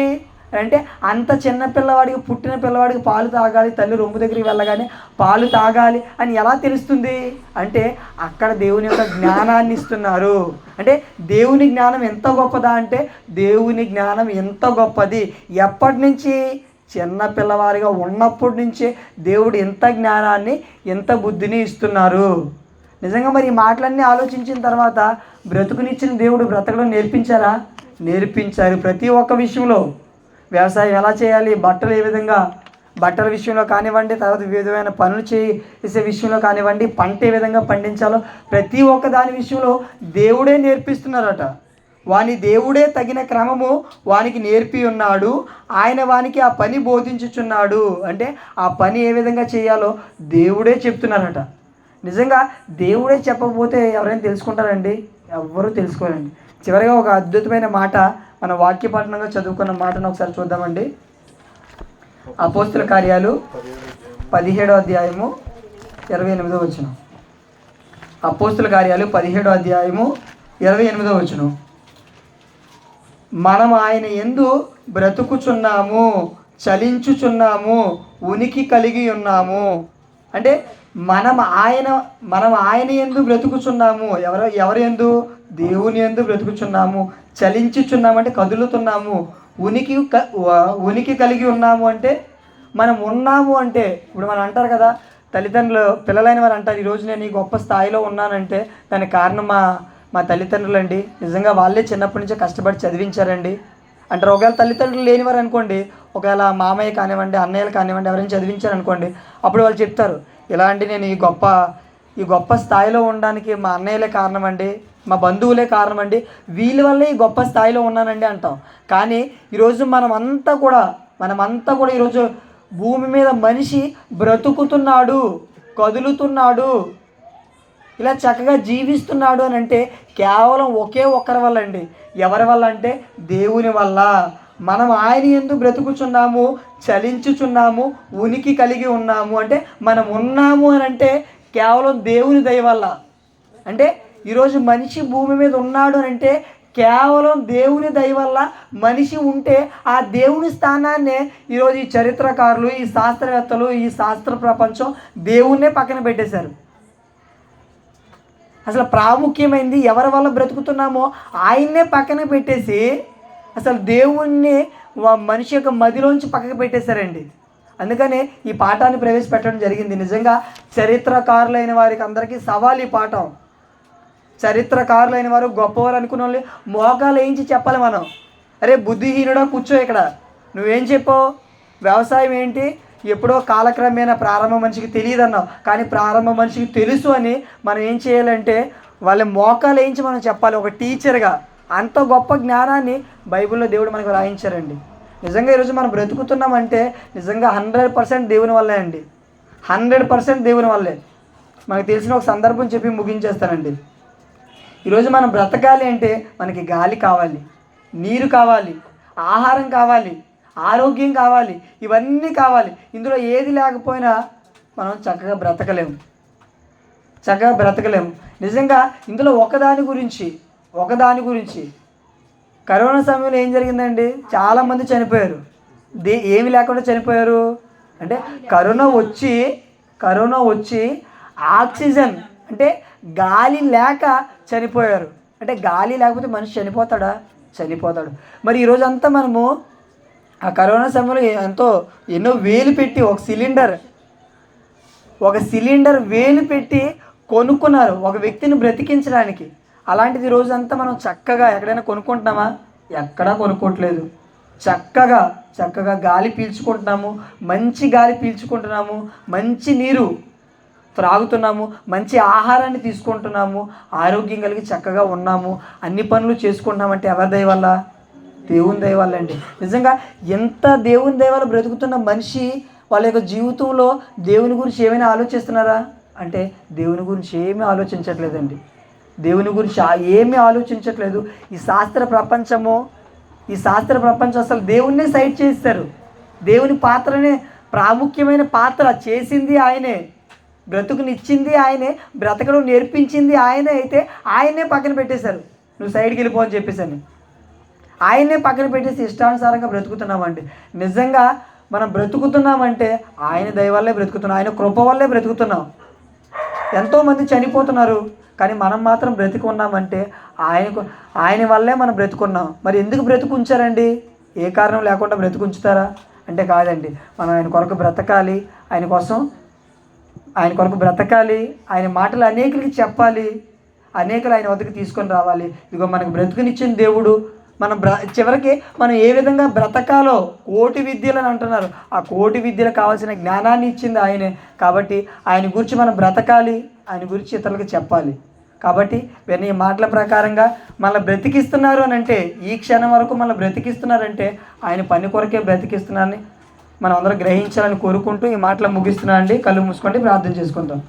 అంటే అంత చిన్న పిల్లవాడికి, పుట్టిన పిల్లవాడికి పాలు తాగాలి, తల్లి రొమ్ము దగ్గరికి వెళ్ళగానే పాలు తాగాలి అని ఎలా తెలుస్తుంది అంటే అక్కడ దేవుని యొక్క జ్ఞానాన్ని ఇస్తున్నారు. అంటే దేవుని జ్ఞానం ఎంత గొప్పదా అంటే దేవుని జ్ఞానం ఎంత గొప్పది, ఎప్పటి నుంచి? చిన్న పిల్లవాడిగా ఉన్నప్పటి నుంచే దేవుడు ఎంత జ్ఞానాన్ని, ఎంత బుద్ధిని ఇస్తున్నారు. నిజంగా మరి ఈ మాటలన్నీ ఆలోచించిన తర్వాత బ్రతుకునిచ్చిన దేవుడు బ్రతకడం నేర్పించారా? నేర్పించారు. ప్రతి ఒక్క విషయంలో వ్యవసాయం ఎలా చేయాలి, బట్టలు ఏ విధంగా, బట్టల విషయంలో కానివ్వండి, తర్వాత వివిధమైన పనులు చేసే విషయంలో కానివ్వండి, పంట ఏ విధంగా పండించాలో ప్రతి ఒక్క దాని విషయంలో దేవుడే నేర్పిస్తున్నారట. దేవుడే తగిన క్రమము వానికి నేర్పి ఉన్నాడు, ఆయన వానికి ఆ పని బోధించుచున్నాడు. అంటే ఆ పని ఏ విధంగా చేయాలో దేవుడే చెప్తున్నారట. నిజంగా దేవుడే చెప్పకపోతే ఎవరైనా తెలుసుకుంటారండి? ఎవ్వరూ తెలుసుకోరండి. చివరిగా ఒక అద్భుతమైన మాట మన వాక్యపఠనంగా చదువుకున్న మాటను ఒకసారి చూద్దామండి. అపోస్తుల కార్యాలు 17వ అధ్యాయము 28వ వచనం. అపోస్తుల కార్యాలు 17వ అధ్యాయము 28వ వచనం. మనం ఆయన యందు బ్రతుకుచున్నాము, చలించుచున్నాము, ఉనికి కలిగి ఉన్నాము. అంటే మనం ఆయన యందు బ్రతుకుచున్నాము. ఎవరి యందు? దేవుని యందు బ్రతుకుచున్నాము. చలించుచున్నాము అంటే కదులుతున్నాము. ఉనికి కలిగి ఉన్నాము అంటే మనం ఉన్నాము అంటే, ఇప్పుడు మనం అంటారు కదా, తల్లిదండ్రులు పిల్లలైన వారు అంటారు, ఈరోజు నేను ఈ గొప్ప స్థాయిలో ఉన్నానంటే దానికి కారణం మా తల్లిదండ్రులు అండి. నిజంగా వాళ్ళే చిన్నప్పటి నుంచే కష్టపడి చదివించారండి అంటారు. ఒకవేళ తల్లిదండ్రులు లేనివారు అనుకోండి, ఒకవేళ మామయ్య కానివ్వండి, అన్నయ్యలు కానివ్వండి, ఎవరైనా చదివించారనుకోండి, అప్పుడు వాళ్ళు చెప్తారు, ఇలా అండి నేను ఈ గొప్ప స్థాయిలో ఉండడానికి మా అన్నయ్యలే కారణం అండి, మా బంధువులే కారణం అండి, వీళ్ళ వల్లే ఈ గొప్ప స్థాయిలో ఉన్నానండి అంటాం. కానీ ఈరోజు మనమంతా కూడా ఈరోజు భూమి మీద మనిషి బ్రతుకుతున్నాడు, కదులుతున్నాడు, ఇలా చక్కగా జీవిస్తున్నాడు అని అంటే కేవలం ఒకే ఒక్కరి వల్ల అండి. ఎవరి వల్ల అంటే దేవుని వల్ల. మనం ఆయన యందు బ్రతుకుచున్నాము, చలించుచున్నాము, ఉనికి కలిగి ఉన్నాము. అంటే మనం ఉన్నాము అని అంటే కేవలం దేవుని దయ వల్ల. అంటే ఈరోజు మనిషి భూమి మీద ఉన్నాడు అని అంటే కేవలం దేవుని దయ వల్ల మనిషి ఉంటే ఆ దేవుని స్థానాన్నే ఈరోజు ఈ చరిత్రకారులు, ఈ శాస్త్రవేత్తలు, ఈ శాస్త్ర ప్రపంచం దేవుణ్ణే పక్కన పెట్టేశారు. అసలు ప్రాముఖ్యమైనది ఎవరి వల్ల బ్రతుకుతున్నామో ఆయన్నే పక్కన పెట్టేసి అసలు దేవుణ్ణి మనిషి యొక్క మదిలోంచి పక్కకు పెట్టేశారండి. అందుకనే ఈ పాఠాన్ని ప్రవేశపెట్టడం జరిగింది. నిజంగా చరిత్రకారులైన వారికి అందరికీ సవాల్ ఈ పాఠం. చరిత్రకారులైన వారు గొప్పవారు అనుకున్న వాళ్ళు మోకాలు వేయించి చెప్పాలి మనం, అరే బుద్ధిహీనుడా కూర్చో ఇక్కడ, నువ్వేం చెప్పావు, వ్యవసాయం ఏంటి, ఎప్పుడో కాలక్రమేణా ప్రారంభ మనిషికి తెలియదు అన్నావు, కానీ ప్రారంభ మనిషికి తెలుసు అని మనం ఏం చేయాలంటే వాళ్ళ మోకాలు వేయించి మనం చెప్పాలి ఒక టీచర్గా. అంత గొప్ప జ్ఞానాన్ని బైబిల్లో దేవుడు మనకు రాయించారండి. నిజంగా ఈరోజు మనం బ్రతుకుతున్నామంటే నిజంగా 100% దేవుని వల్లే అండి, 100% దేవుని వల్లే. మనకు తెలిసిన ఒక సందర్భం చెప్పి ముగించేస్తానండి. ఈరోజు మనం బ్రతకాలి అంటే మనకి గాలి కావాలి, నీరు కావాలి, ఆహారం కావాలి, ఆరోగ్యం కావాలి, ఇవన్నీ కావాలి. ఇందులో ఏది లేకపోయినా మనం చక్కగా బ్రతకలేము. నిజంగా ఇందులో ఒకదాని గురించి కరోనా సమయంలో ఏం జరిగిందండి, చాలామంది చనిపోయారు. ఏమి లేకుండా చనిపోయారు అంటే కరోనా వచ్చి ఆక్సిజన్ అంటే గాలి లేక చనిపోయారు. అంటే గాలి లేకపోతే మనిషి చనిపోతాడు. మరి ఈరోజంతా మనము ఆ కరోనా సమయంలో ఎన్నో వేలు పెట్టి ఒక సిలిండర్ వేలు పెట్టి కొనుక్కున్నారు ఒక వ్యక్తిని బ్రతికించడానికి. అలాంటిది రోజంతా మనం చక్కగా ఎక్కడైనా కొనుక్కుంటున్నామా? ఎక్కడా కొనుక్కోవట్లేదు. చక్కగా చక్కగా గాలి పీల్చుకుంటున్నాము, మంచి గాలి పీల్చుకుంటున్నాము, మంచి నీరు త్రాగుతున్నాము, మంచి ఆహారాన్ని తీసుకుంటున్నాము, ఆరోగ్యం కలిగి చక్కగా ఉన్నాము, అన్ని పనులు చేసుకుంటున్నామంటే ఎవరి దయ వల్ల? దేవుని దయ వల్ల అండి. నిజంగా ఎంత దేవుని దయ వల్ల బ్రతుకుతున్న మనిషి వాళ్ళ యొక్క జీవితంలో దేవుని గురించి ఏమైనా ఆలోచిస్తున్నారా అంటే దేవుని గురించి ఏమీ ఆలోచించట్లేదండి. దేవుని గురించి ఏమీ ఆలోచించట్లేదు. ఈ శాస్త్ర ప్రపంచం అసలు దేవుణ్ణే సైడ్ చేస్తారు. దేవుని పాత్రనే ప్రాముఖ్యమైన పాత్ర చేసింది ఆయనే, బ్రతుకునిచ్చింది ఆయనే, బ్రతకడం నేర్పించింది ఆయనే. అయితే ఆయనే పక్కన పెట్టేశారు. నువ్వు సైడ్కి వెళ్ళిపో అని చెప్పేసాను. ఆయన్నే పక్కన పెట్టేసి ఇష్టానుసారంగా బ్రతుకుతున్నామండి. నిజంగా మనం బ్రతుకుతున్నామంటే ఆయన దయ వల్లే బ్రతుకుతున్నాం, ఆయన కృప వల్లే బ్రతుకుతున్నాం. ఎంతోమంది చనిపోతున్నారు, కానీ మనం మాత్రం బ్రతికి ఉన్నామంటే ఆయన వల్లే మనం బ్రతుకున్నాం. మరి ఎందుకు బ్రతుకుంచారండి? ఏ కారణం లేకుండా బ్రతుకుంచుతారా అంటే కాదండి. మనం ఆయన కొరకు బ్రతకాలి, ఆయన కొరకు బ్రతకాలి, ఆయన మాటలు అనేకులకి చెప్పాలి, అనేకులు ఆయన వద్దకు తీసుకొని రావాలి. ఇదిగో మనకు బ్రతుకునిచ్చిన దేవుడు. మనం చివరికి మనం ఏ విధంగా బ్రతకాలో కోటి విద్యలు అని అంటున్నారు. ఆ కోటి విద్యలు కావాల్సిన జ్ఞానాన్ని ఇచ్చింది ఆయనే. కాబట్టి ఆయన గురించి మనం బ్రతకాలి, ఆయన గురించి ఇతరులకు చెప్పాలి. కాబట్టి ఈ మాటల ప్రకారంగా మళ్ళీ బ్రతికిస్తున్నారు అని అంటే, ఈ క్షణం వరకు మళ్ళీ బ్రతికిస్తున్నారంటే ఆయన పని కొరకే బ్రతికిస్తున్నారని మనం అందరం గ్రహించాలని కోరుకుంటూ ఈ మాటలు ముగిస్తున్నాను అండి. కళ్ళు మూసుకోండి, ప్రార్థన చేసుకుందాం.